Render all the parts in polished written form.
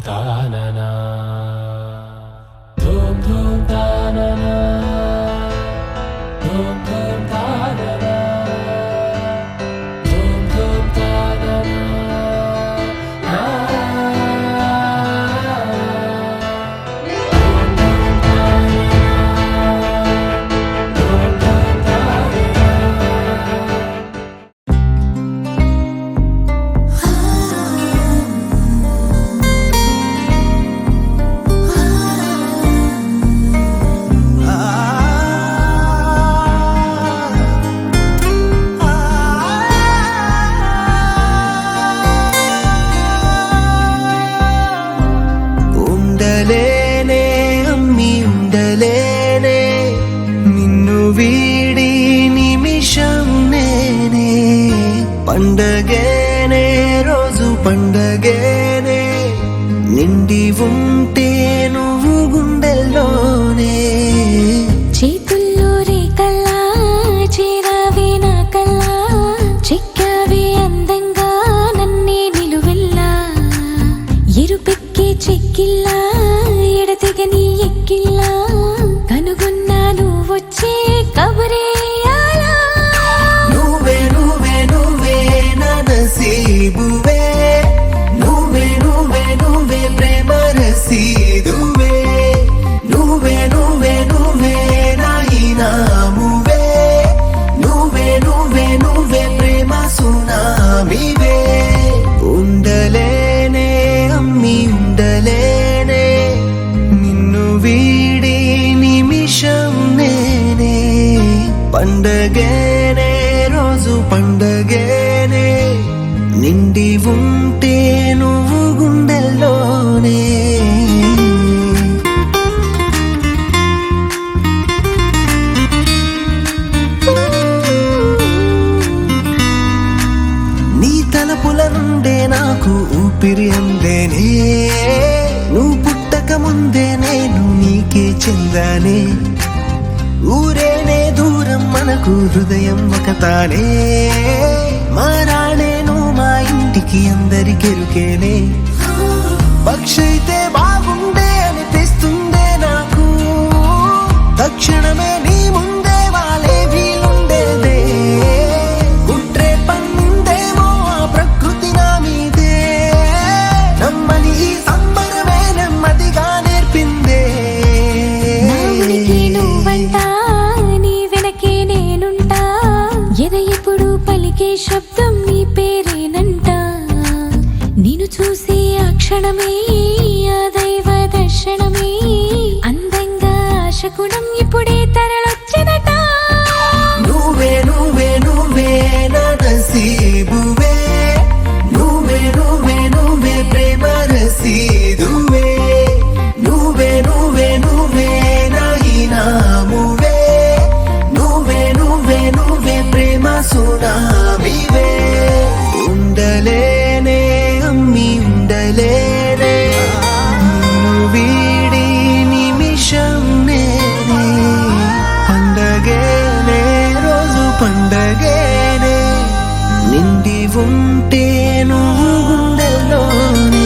తాననా ధూమ్ ధూమ్ తాననా ధూమ్ ధూమ్ తాననా ధూమ్ ధూమ్ తాననా వీడి నిమిషం నేనే పండగేనే రోజు పండగేనే నిండి ఉంటే నువ్వు గుండెల్లోనే చేతుల్లో రేకల్లా చేరావే నా కల్లా చెక్కావే అందంగా నన్నే నిలువెల్లా ఎరుపెక్కే చెక్కిల్లా ఎడతెగని ఎక్కిల్లా కనుగొన్నాను వచ్చే కబరేయాలా నువ్వే నువ్వే నువ్వే నా నసీబువే నువ్వే నువ్వే నువ్వే ప్రేమ రసీదువే నువ్వే నువ్వే నువ్వే నా ఇనామువే నువ్వే నువ్వే నువ్వే ప్రేమ సునామీవే ఉండలేనే అమ్మి ఉండలేనే నిన్ను వీడి నిమిషం నేనే పండగేనే రోజు పండగేనే నిండి ఉంటే నువ్వు గుండెల్లోనే నీ తలపుల నుండే నాకు ఊపిరి అందేనే నువ్వు పుట్టక ముందే నేను నీకే చెందానే ఊరేనే దూరం మనకు హృదయం ఒకతానే మారాణేను మా ఇంటికి అందరికెరుకేనే పక్షైతే బాగుండే అనిపిస్తుందే నాకు తక్షణమే నీ ముందే వాలే వీలుండేదే కుట్రే పన్నిందేమో ఆ ప్రకృతి నా మీదే నమ్మని ఈ సంబరమే నెమ్మదిగా నేర్పిందే నీ వెనకే నేనుంటా ఎద ఎప్పుడు పలికే శబ్దం నీ పేరేనంట నిన్ను చూసే ఆ క్షణమే ఆ దైవ దర్శనమే అందంగా ఆశకుణం ఇప్పుడే తరలొచ్చినట నువ్వే నువ్వే నువ్వే నా నసీబువే నువ్వే నువ్వే నువ్వే ప్రేమ రసీదువే నువ్వే నువ్వే నువ్వే నా ఇనామువే నువ్వే నువ్వే నువ్వే ప్రేమ సునామీవే ఉండలేనే అమ్మి ఉండలేనే నిన్ను వీడి నిమిషం నేనే పండగేనే రోజు పండగేనే నిండి ఉంటే నువ్వు గుండెల్లోనే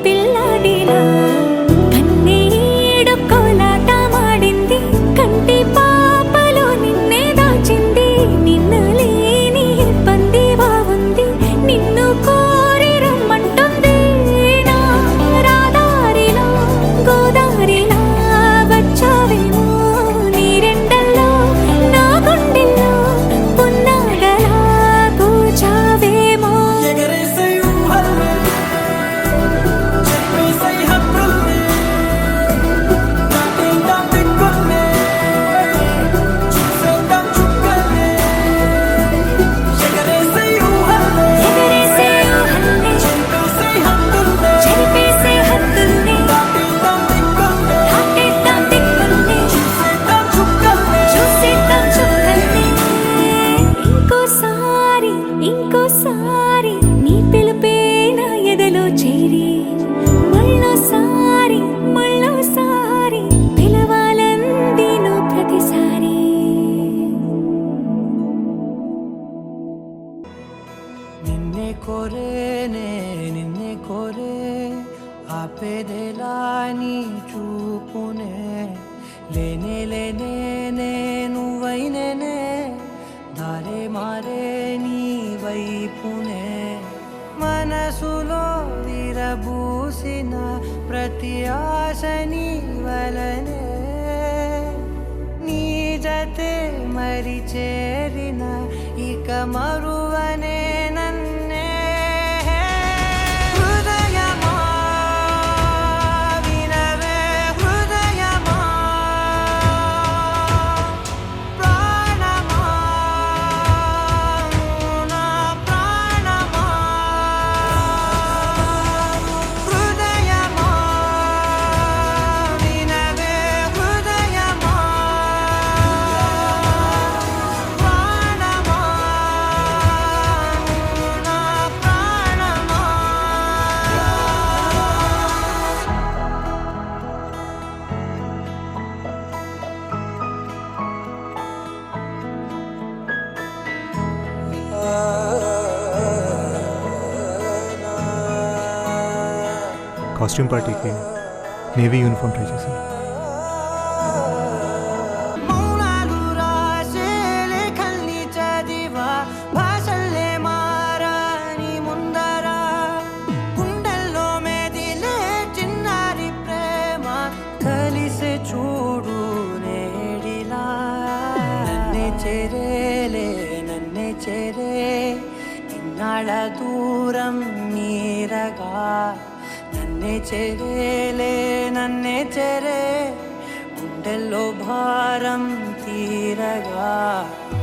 పిల్లాడిలా కన్నీడు కోలాట మాడింది కంటి పాపలో నిన్నే దాచింది నిన్ను లేని ఇబ్బంది బాగుంది నిన్ను కోరి రమ్మంటుంది నా రాదారిలో గోదారిలా వచ్చావేమో నీరెండల్లో నా గుండెల్లో పున్నాగలా కూచావేమో ఎగరేసే ఊహల్ని చెప్పేసే హద్దుల్ని దాటేద్దాం దిక్కుల్ని చూసేద్దాం చుక్కల్ని ఎగరేసే ఊహల్ని ఎగరేసే ఊహల్ని చెప్పేసే హద్దుల్ని చెరిపేసే హద్దుల్ని దాటేద్దాం దిక్కుల్ని దాటేద్దాం దిక్కుల్ని చూసేద్దాం చుక్కల్ని చూసేద్దాం చుక్కల్ని ఇంకోసారి ఇంకోసారి నీ పిలుపే నా ఎదలో చేరి మళ్ళోసారి మళ్ళోసారి పిలవాలంది నువ్వు ప్రతిసారి నిన్నే కోరేనే నిన్నే కోరే ఆపేదేలా నీ చూపునే లేనే లేనే నువ్వైనేనే దారే మారే నీ వైపునే మనసులో విరబూసిన ప్రతి ఆశ నీ వలనే నీ జతే మరి చేరిన ఇక మరువనే నన్నే హృదయమా వినవే హృదయమా ప్రాణమా నా ప్రాణమా హృదయమా వినవే హృదయమా ప్రాణమా నా ప్రాణమా కాస్ట్యూమ్ పార్టీకి నేవీ యూనిఫామ్ ట్రై చేశాను. మౌనాలు రాసే లేఖల్ని చదివా భాషల్లే మారాని ముందర గుండెల్లో మెదిలే చిన్నారి ప్రేమ కలిసే చూడు నేడిలా నన్నే చేరేలే నన్నే చేరే ఇన్నాళ్ళ దూరం నీరగా నన్నే చేరేలే నన్నే చేరే గుండెల్లో భారం తీరగా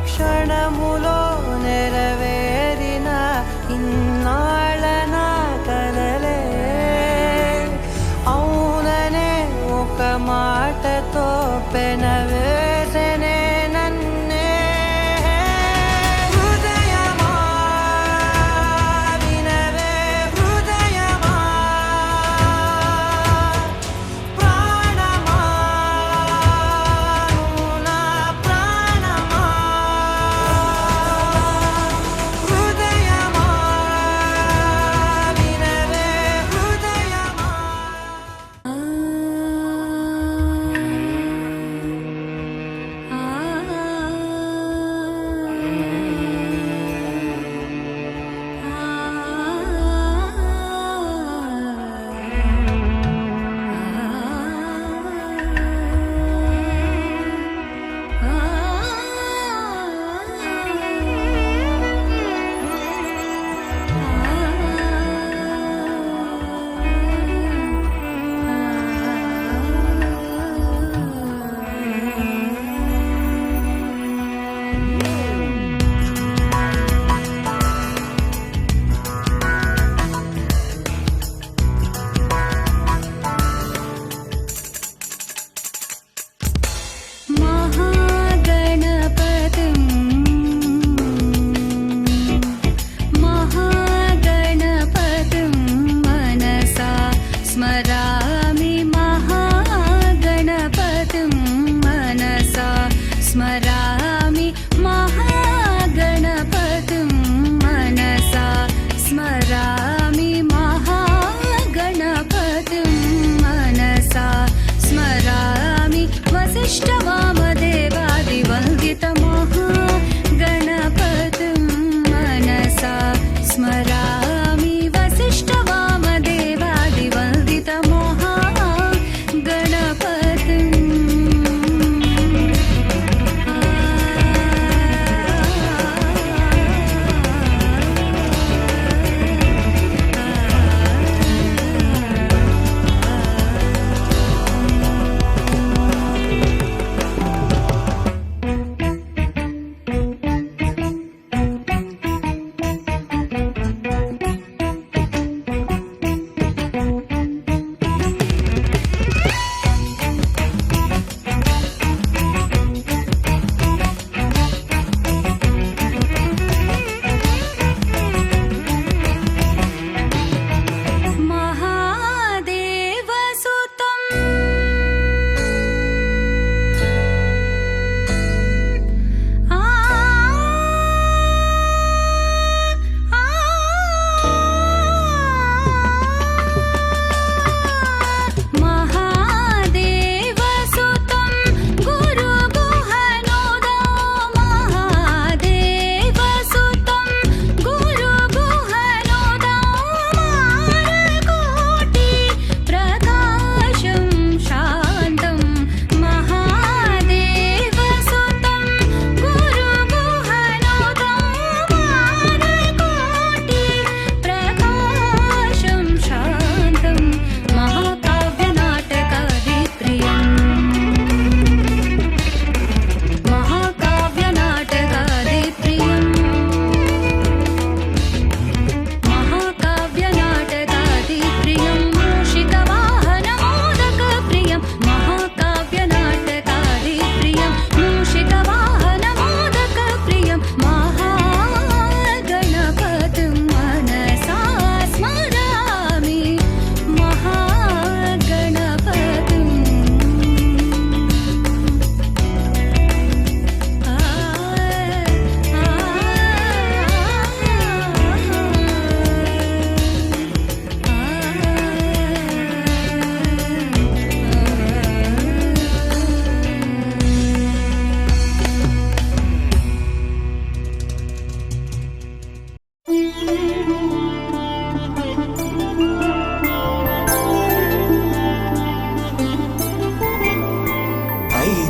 క్షణములో నెరవేరిన ఇన్నాళ్ళ నా కలలే అవుననే ఒక మాటతో పెనవేసనే నన్నే హృదయమా వినవే హృదయమా ప్రాణమా నా ప్రాణమా హృదయమా వినవే హృదయమా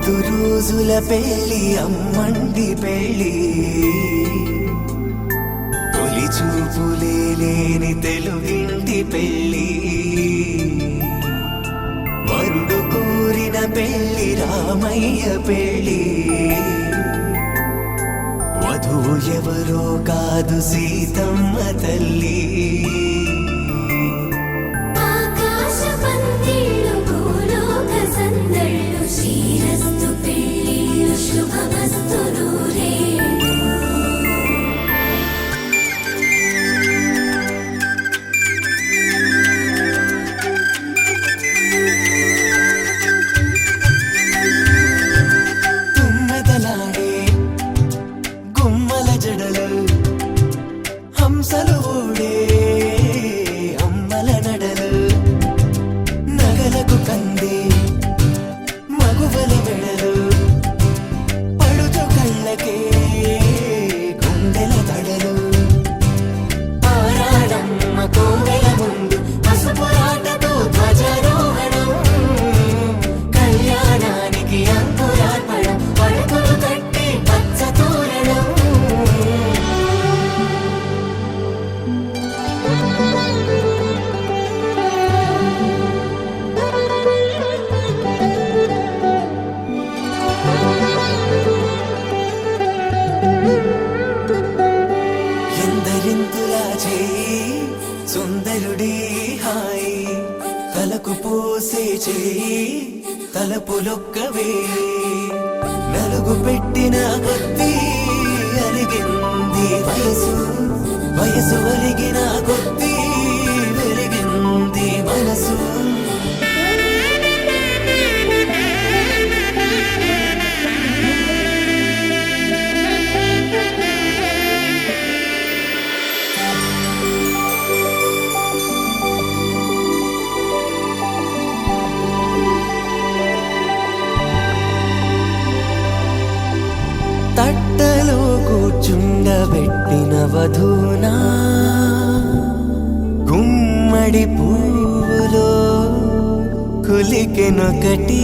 5 రోజుల పెళ్ళి అమ్మండి పెళ్ళి తొలి చూపులే లేని తెలుగింటి పెళ్ళి వరుడు కోరిన పెళ్ళి రామయ్య పెళ్ళి వధువు ఎవరో కాదు సీతమ్మ తల్లి ఆకాశ పందిళ్ళు భూలోక సందళ్ళు శ్రీరస్తు పెళ్ళిళ్ళు శుభమస్తు నూరేళ్ళు తుమ్మెదలాడే గుమ్మల జడలు హంసలు ఊడే అమ్మల నడలు నగలకు కంది మగువల మెడలు పడుచు కళ్ళకే గుండెల తడలు ఆరాడమ్మ కోవెల ముందు పసుపురాటతో ధ్వజారోహణం కళ్యాణానికి అంకురార్పణం పడుకులు కట్టి పచ్చ తోరణం ఎందరింతులా చేయి సుందరుడి హాయి తలకు పోసే చేయి తలపులొక్కవే నలుగు పెట్టిన కొద్దీ అరిగింది వయసు వయసు ఒరిగిన కొద్దీ వెలిగింది మనసు తట్టలో కూర్చుండబెట్టిన వధూనా గుమ్మడి పువ్వులో కులికెనొకటి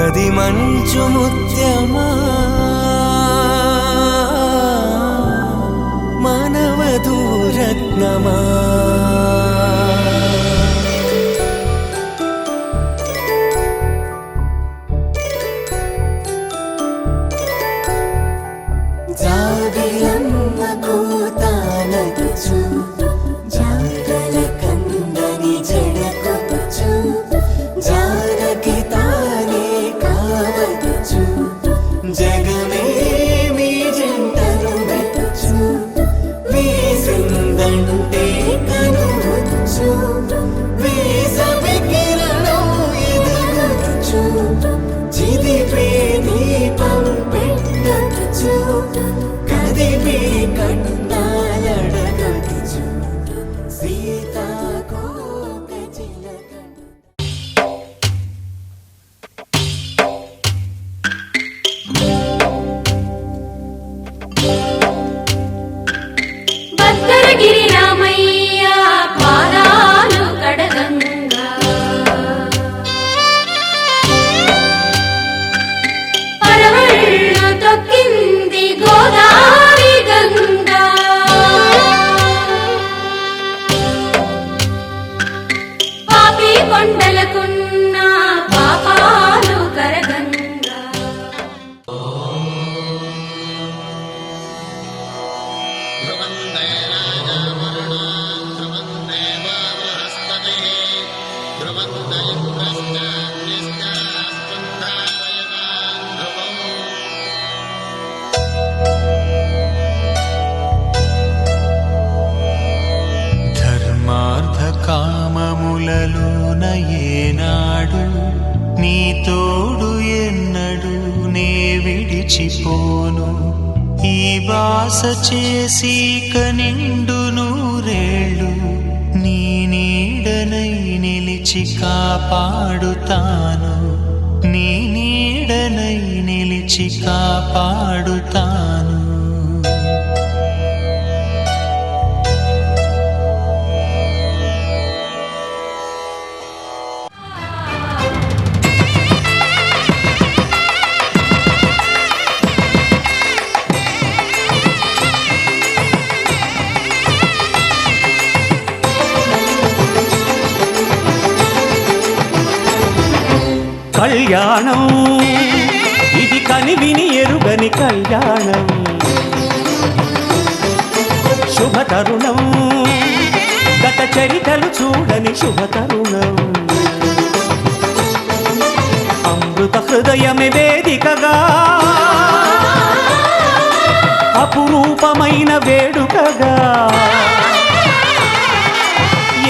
అది మంచు ముత్యమా మానవధూరత్నమా జాబిలమ్మ కోతానదుచు జాగల కందని జడకొచ్చు జానకి తానే కావదుచు జగమే మీ జంటను వెతుచు వీసిందంటే కనువచ్చు వీసవి కిరణం ఎదుగుచు చిదిపే దీపం పెట్టచ్చు కదిపే కన్నాలడగచ్చు సీతాకోక చిలక భద్రగిరి రామయ్య పాదాలు కడగంగా పరవళ్ళు తొక్కింది గోదావరి గంగా పాపి కొండలకున్న పాపాలు కరగంగా ధర్మార్థ కామములలోన ఏనాడు నీ తోడు ఎన్నడు నే విడిచిపోను ఈ బాస చేసి కనిండు నూరేళ్ళు నీ నీడనై నిలిచి కాపాడుతాను నీ నీడనై నిలిచి కాపాడుతాను కళ్యాణం ఇది కనివిని ఎరుగని కళ్యాణం శుభతరుణం గత చరితలు చూడని శుభతరుణం అమృత హృదయమే వేదికగా అపురూపమైన వేడుకగా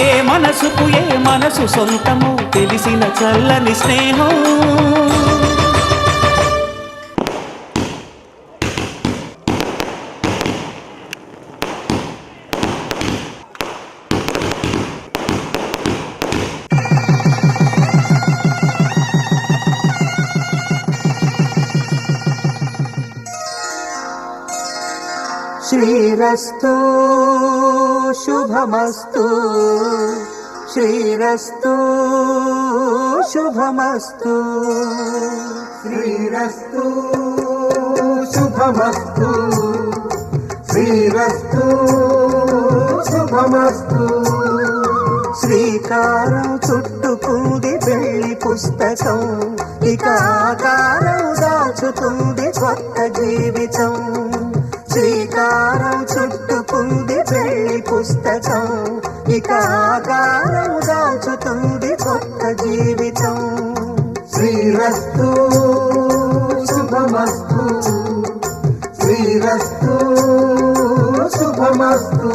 ఏ మనసు సొంతము తెలిసిన చల్లని స్నేహం శ్రీరస్తు శుభమస్తు శ్రీరస్తు శుభమస్తు శ్రీరస్తు శుభమస్తు శ్రీరస్తు శుభమస్తు శ్రీకారం చుట్టుకుంది పెళ్లి పుస్తకం ఇక ఆకారం దాచుతుంది కొత్త జీవితం శ్రీకారం చుట్టుకుంది పెళ్లి పుస్తకం ఇక ఆకారం దాచుతుంది కొత్త జీవితం శ్రీరస్తు శుభమస్తు శ్రీరస్తు శుభమస్తు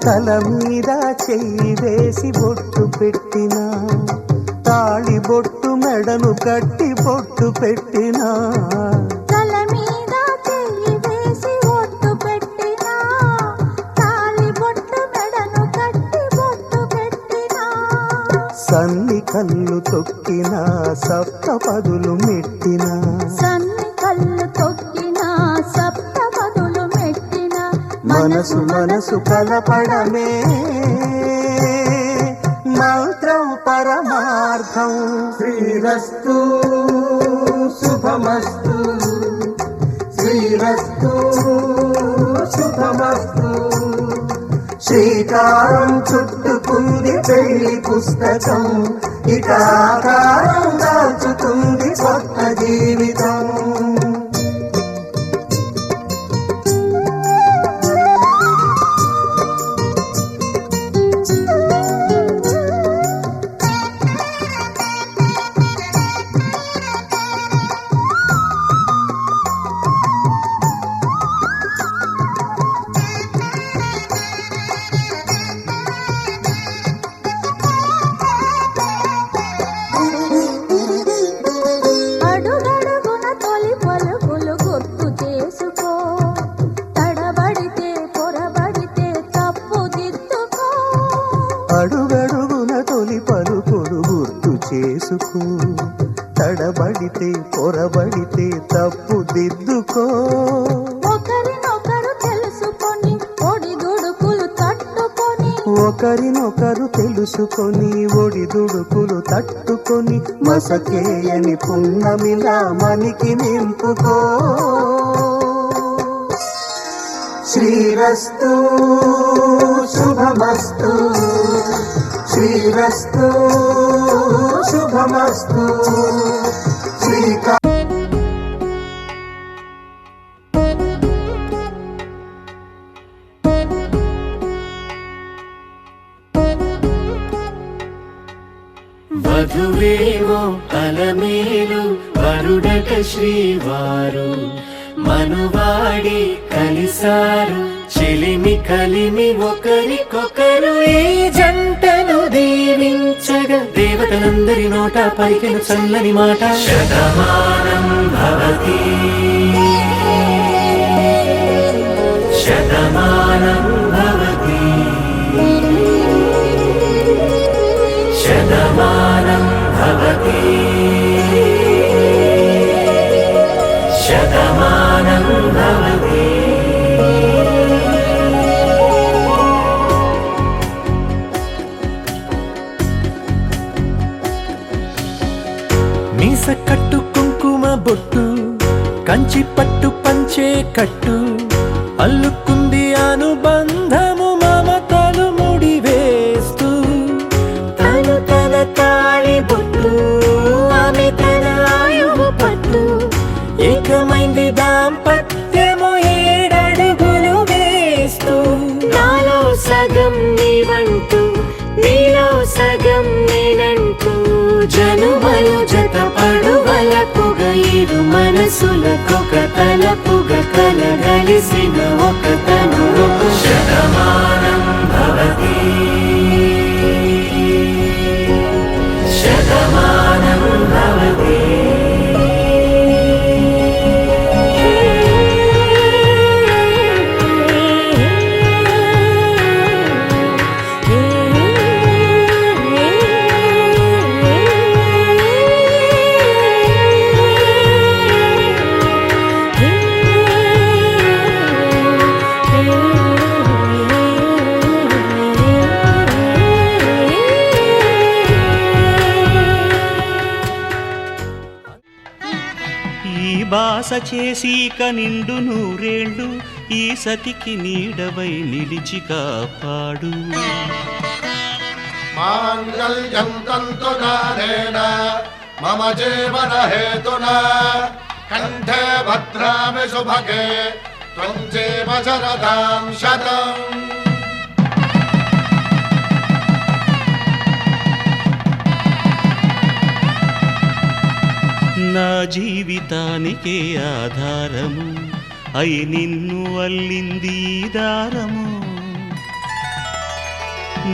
తల మీద చెయ్యి వేసి బొట్టు పెట్టినా తాళి బొట్టు మెడను కట్టి బొట్టు పెట్టినా తల మీద చెయ్యి వేసి బొట్టు పెట్టినా తాళి బొట్టు మెడను కట్టి బొట్టు పెట్టినా సన్ని కళ్ళు తొక్కినా సప్త పదులు మెట్టినా సన్ని కళ్ళు తొక్కినా సప్త పదులు మెట్టినా మనసు మనసు కలపడమే మంత్రం పరమార్థం శ్రీరస్తు శుభమస్తు శ్రీరస్తు శుభమస్తు శ్రీకారం చుట్టుకుంది పెళ్లి పుస్తకం ఇక ఆకారం దాచుతుంది కొత్త జీవితం అడుగడుగున తొలి పలుకులు గుర్తు చేసుకో తడబడితే పొరబడితే తప్పు దిద్దుకో అడుగడుగున తొలి పలుకులు గుర్తు చేసుకో తడబడితే పొరబడితే తప్పు దిద్దుకో ఒకరినొకరు తెలుసుకొని ఒడిదుడుకులు తట్టుకొని ఒకరినొకరు తెలుసుకొని ఒడిదుడుకులు తట్టుకొని మసకేయని పున్నమిలా మనికి నింపుకో శ్రీరస్తు శుభమస్తు శ్రీరస్తు శుభమస్తు శ్రీకా వధువేవో అలమేలు వరుడట శ్రీవారు మనువాడి కలిసారు చెలిమి కలిమి ఒకరికొకరు ఈ జంటను దీవించగా దేవతలందరి నోట పలికిన చల్లని మాట శతమానం భవతి శతమానం భవతి శతమానం భవతి మీస కట్టు కుంకుమ బొట్టు కంచి పట్టు పంచే కట్టు అల్లుకుంది అనుబంధము మమతలు ముడివేస్తూ తను తన తాళి బొట్టు ఆమె తన ఆయువు పట్టు ఏకమైంది దాంపత్యము 7 అడుగులు వేస్తూ నాలో సగం నీవంటూ నీలో సగం నేనంటూ జనుమలు జతపడువలపుగ ఇరు మనసులకొక తలపుగ కలగలిసిన ఒక తనువు శతమానం భవతి శతమానం భవతి బాస చేసి నిండు నూరేళ్ళు ఈ సతికి నీడవై నిలిచి కాపాడు మాంగళ్యం తంతునానేన మమ జీవన హేతునా కంఠే భద్రామి శుభగే త్వం జీవ శరదాం శతం. నా జీవితానికే ఆధారము అయి నిన్ను అల్లింది దారము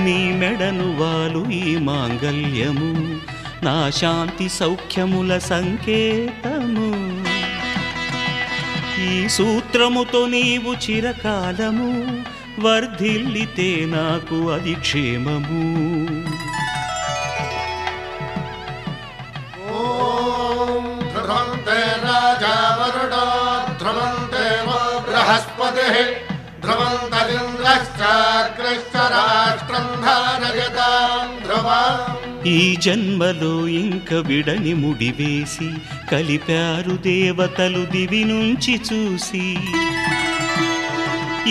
నీ మెడను వాలు ఈ మాంగల్యము నా శాంతి సౌఖ్యముల సంకేతము ఈ సూత్రముతో నీవు చిరకాలము వర్ధిల్లితే నాకు అది క్షేమము. బృహస్పతి ధ్రువంతరింద్రశ్చాగ్రశ్చరాష్ట్రం ధారయతాం ధ్రువం. ఈ జన్మలో ఇంక విడని ముడివేసి కలిపారు దేవతలు దివి నుంచి చూసి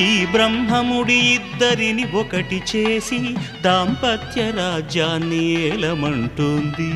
ఈ బ్రహ్మముడి ఇద్దరిని ఒకటి చేసి దాంపత్య రాజ్యాన్ని ఏలమంటోంది.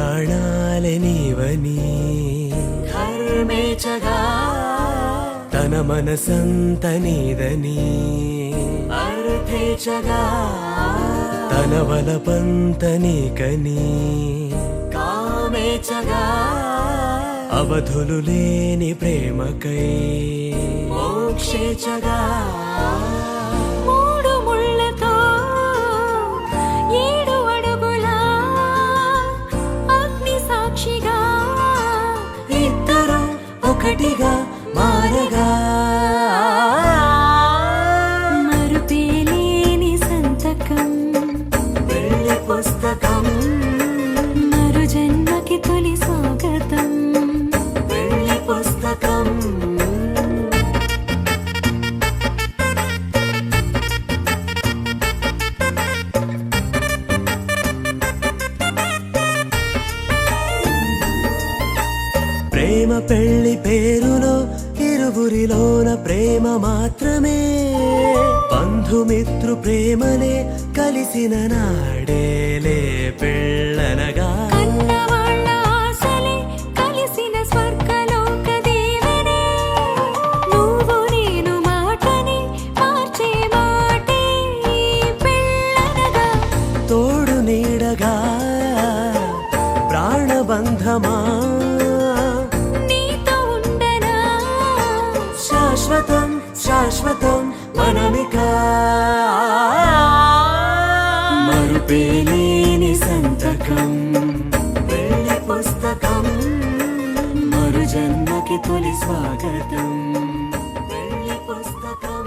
ప్రాణాలే నీవని కర్మేచగా తన మనసంత నీదని అర్థేచగా తన వలపంత నీకని కామేచగా అవధులు లేని ప్రేమకై మోక్షేచగా మూడు ముళ్ళతో 7 అడుగుల అగ్ని సాక్షిగా ఇద్దరు ఒకటిగా మారగా మరుపేలేని సంతకం వెళ్ళి పుస్తకం మరు జన్మకి తొలి స్వాగతం వెళ్ళి పుస్తకం ప్రేమ పెళ్లి పేరులో ఇరువురిలోన ప్రేమ మాత్రమే బంధుమిత్రు ప్రేమనే కలిసిన నాడేలే పెళ్ళనగా కన్నవాళ్ళ ఆశలే కలిసిన స్వర్గలోక దీవెనే నువ్వు నేను మాటని మార్చే మాటే పెళ్ళనగా తోడు నీడగా ప్రాణబంధమా నీతో ఉండనా శాశ్వతం శాశ్వతం మనమిక మరుపేలేని సంతకం వెళ్ళి పుస్తకం మరు జన్మకి తొలి స్వాగతం వెళ్ళి పుస్తకం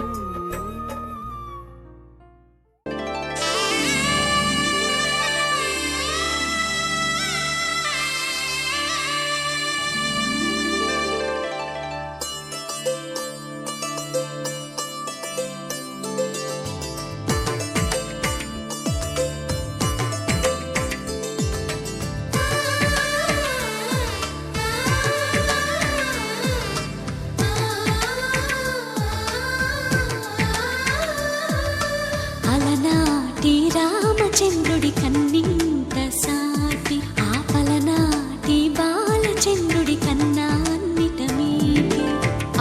అలనాటి రామచంద్రుడి కన్నింత సాటి ఆపలనాటి బాలచంద్రుడి కన్నా అన్నిట మీటి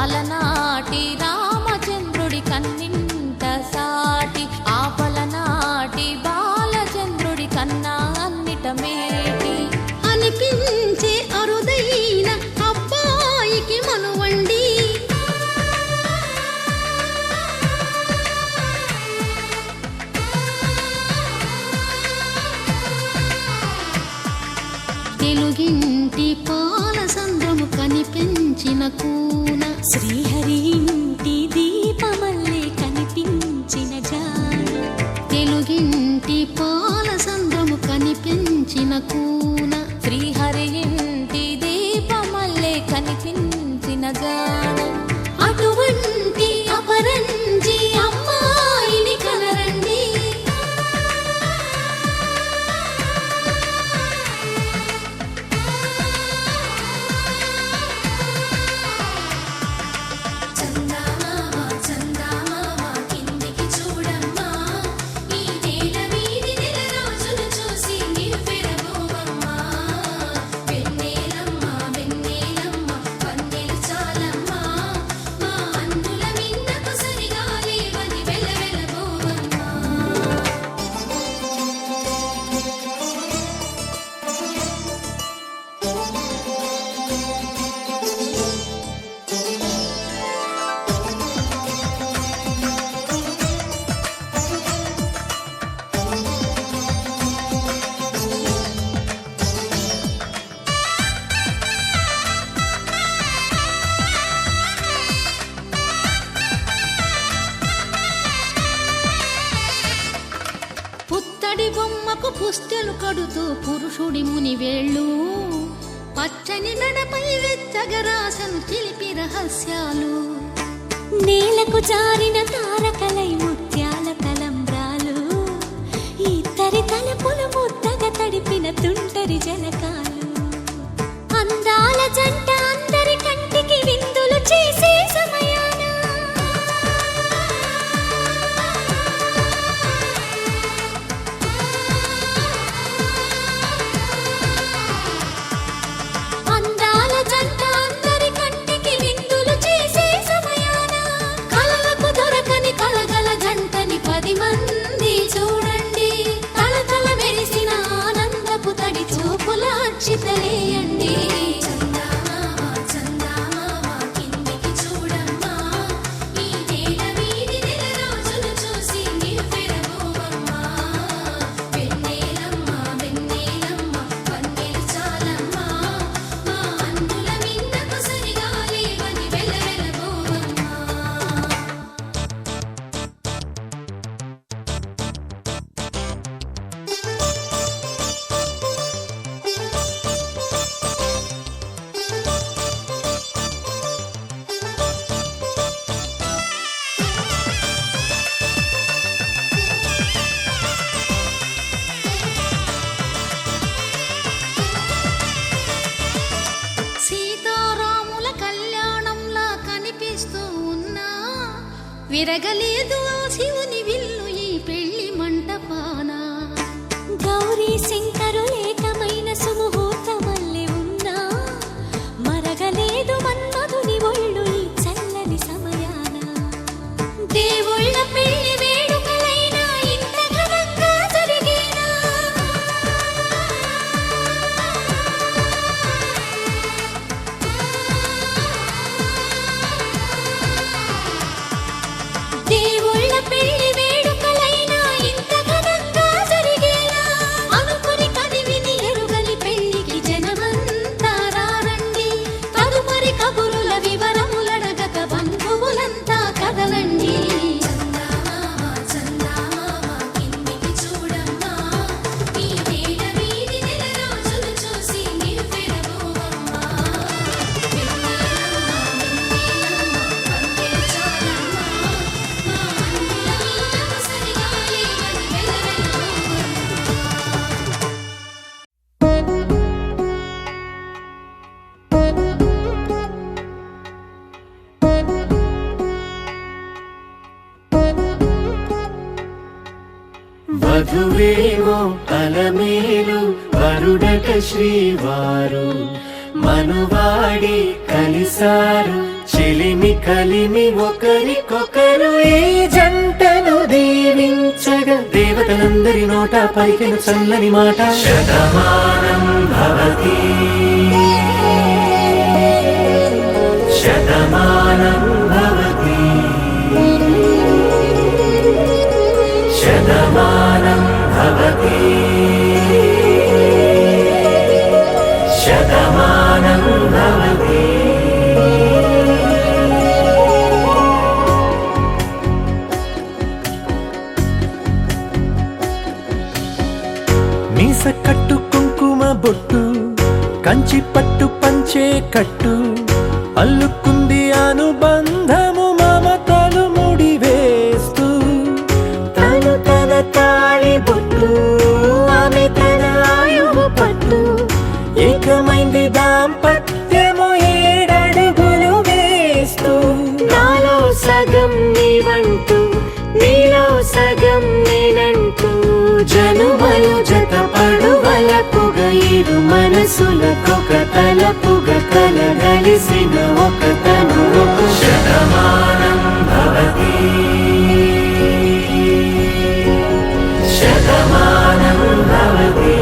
అలనాటి రామచంద్రుడి కన్నింత సాటి ఆపలనాటి బాలచంద్రుడి కన్నా అన్నిట మేటి అనిపించే అరుదైన అబ్బాయికి మనువండి తెలుగింటి పాల సంద్రము కనిపించిన కూన శ్రీహరి ఇంటి దీపమల్లే కనిపించిన జాన తెలుగింటి పాల సంద్రము కనిపించిన కూన శ్రీహరి ఇంటి దీపమల్లే కనిపించిన జాన అటువంటి అపరంజి అమ్మాయిని కనరండి బొమ్మకు పుస్తెలు కడుతూ పురుషుడి ముని వేళ్ళు పచ్చని మెడపై వెచ్చగరాసను చిలిపి రహస్యాలు నేలకు జారిన తారకలై ముత్యాల తలంబ్రాలు ఇద్దరి తలపులు ముద్దగా తడిపిన తుంటరి జలకాలు అందాల జంట అందరి కంటికి విందులు చేసే సమయాన వేయండి చందమామ చందమామ కిందికి చూడమ్మా ఈ నేల వీధి నెల రోజులు చూసి నివ్వెరపోవమ్మా వెన్నెలమ్మ వెన్నెలమ్మ వన్నెలు చాలమ్మా మా అన్నుల మిన్నకు సరిగా లేవని వెలవెలబోవమ్మా సీతారాముల కళ్యాణంలా కనిపిస్తూ ఉన్నా విరగలేదు ఆ శివుని విల్లు ఈ పెళ్లి మంటపాన గౌరీ శంకరు ఏకమైన సుముహూర్తమల్లె ఉన్నా మరగలేదు మన్మధుని ఒళ్ళు ఈ చల్లని సమయాన దేవుళ్ళ పెళ్లి వేడుకలైనా ఇంత ఘనంగా జరిగేనా దేవుళ్ళ పెళ్లి వేడుకలైనా ఇంత ఘనంగా జరిగేలా అనుకుని కదివిని ఎరుగని పెళ్లికి జనమంతా రారండి తదుపరి కబురుల వివరములడగక బంధువులంతా కదలండి చందమామ చందమామ కిందికి చూడమ్మా ఈ నేల వీధి నెల రోజులు చూసి నివ్వెరపోవమ్మా వెన్నెలమ్మ వెన్నెలమ్మ వన్నెలు చాలమ్మా మా అన్నుల మిన్నకు సరిగా లేవని వెలవెలబోవమ్మా వధువేమో అలమేలు వరుడట శ్రీవారు మనువాడి కలిసారు చెలిమి కలిమి ఒకరికొకరు ఈ జంటను దీవించగా దేవతలందరి నోట పలికిన చల్లని మాట శతమానం భవతి శతమానం భవతి శతమానం భవతి శతమానం భవతి మీస కట్టు కుంకుమ బొట్టు కంచి పట్టు పంచే కట్టు అల్లుకుంది అనుబంధము మమతలు ముడివేస్తూ తను తన తాళి బొట్టు ఆమె తన ఆయువు పట్టు ఏకమైంది దాంపత్యము 7 అడుగులు వేస్తూ నాలో సగం నీవంటూ నీలో సగం నేనంటూ జనుమలు జతపడువలపుగ ఇరు మనసులకొక తలపుగ కలగలిసిన ఒక తను శతమానం భవతి శతమానం భవతి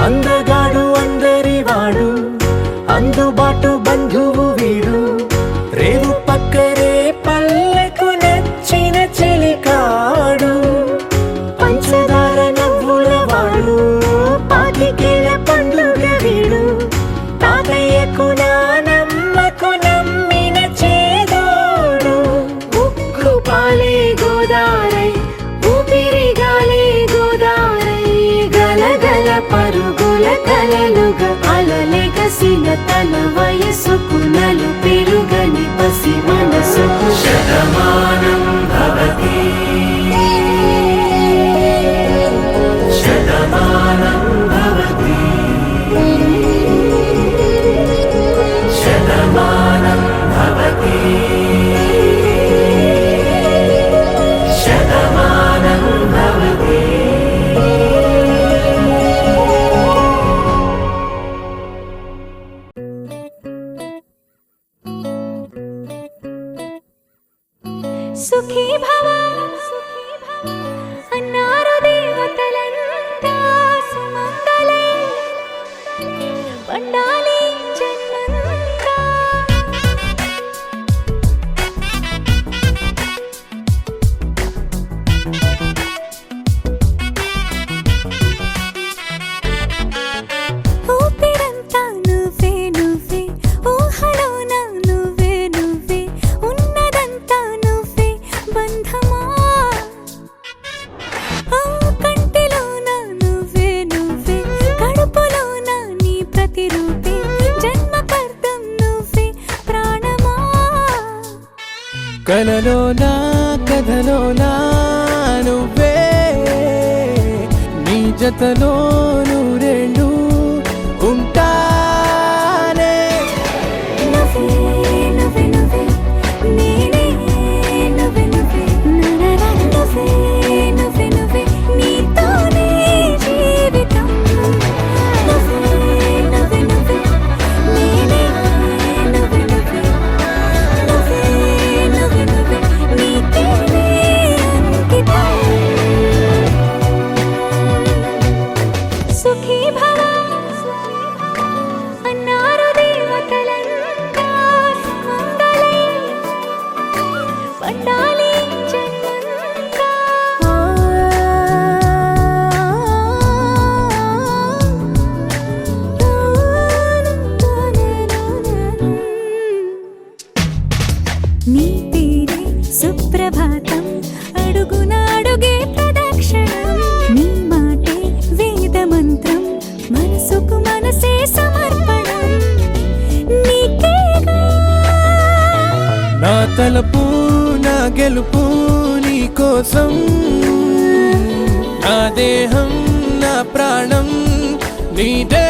అందగాడు అందరివాడు అందుబాటు బంధువు వీడు రేవు పక్కరే పల్లెకు నచ్చిన చెలికాడు పంచదార నవ్వుల వాడు పాతికేల పండుగ వీడు తాతయ్యకు నానమ్మకు నమ్మిన చేదోడు ఉక్కు పాలే గోదారై ఊపిరిగాలే గోదారై గలగల పరుగుల కలలుగా అలలెగసిన తన వయసుకు నలు పెరుగని పసి మనసుకు శతమానం భవతి శతమానం భవతి సుఖీ భవ అన్నారు దేవతలంతా సుమంగళే పండాలి జన్మంతా ఊపిరంతా నువ్వే నువ్వే ఊహలోన నువ్వే నువ్వే ఉన్నదంతా నువ్వే బంధమా ఆ కంటిలోన నువ్వే నువ్వే కడుపులోన నీ ప్రతిరూపే జన్మకర్తం నువ్వే ప్రాణమా కలలోనా కథలోనా నువ్వే నీ జతలో నూరేళ్ళు ఉంటానే నువ్వే నువ్వే నువ్వే నేనే నువ్వే నువ్వే నరర నువ్వే నువ్వే నువ్వే నీతోనే జీవితం నువ్వే నువ్వే నువ్వే నేనే నువ్వే నువ్వే నువ్వే నువ్వే నువ్వే నీకేనే అంకితం సుఖీ భవ అన్నారు దేవతలంతా సుమంగళే పండాలి జన్మంతా నీ పేరే సుప్రభాతం అడుగున అడుగే ప్రదక్షిణం నీ మాటే వేదమంత్రం మనసుకు మనసే సమర్పణం నీకేగా నా తలపు నా గెలుపు నీ కోసం నా దేహం నా ప్రాణం నీదే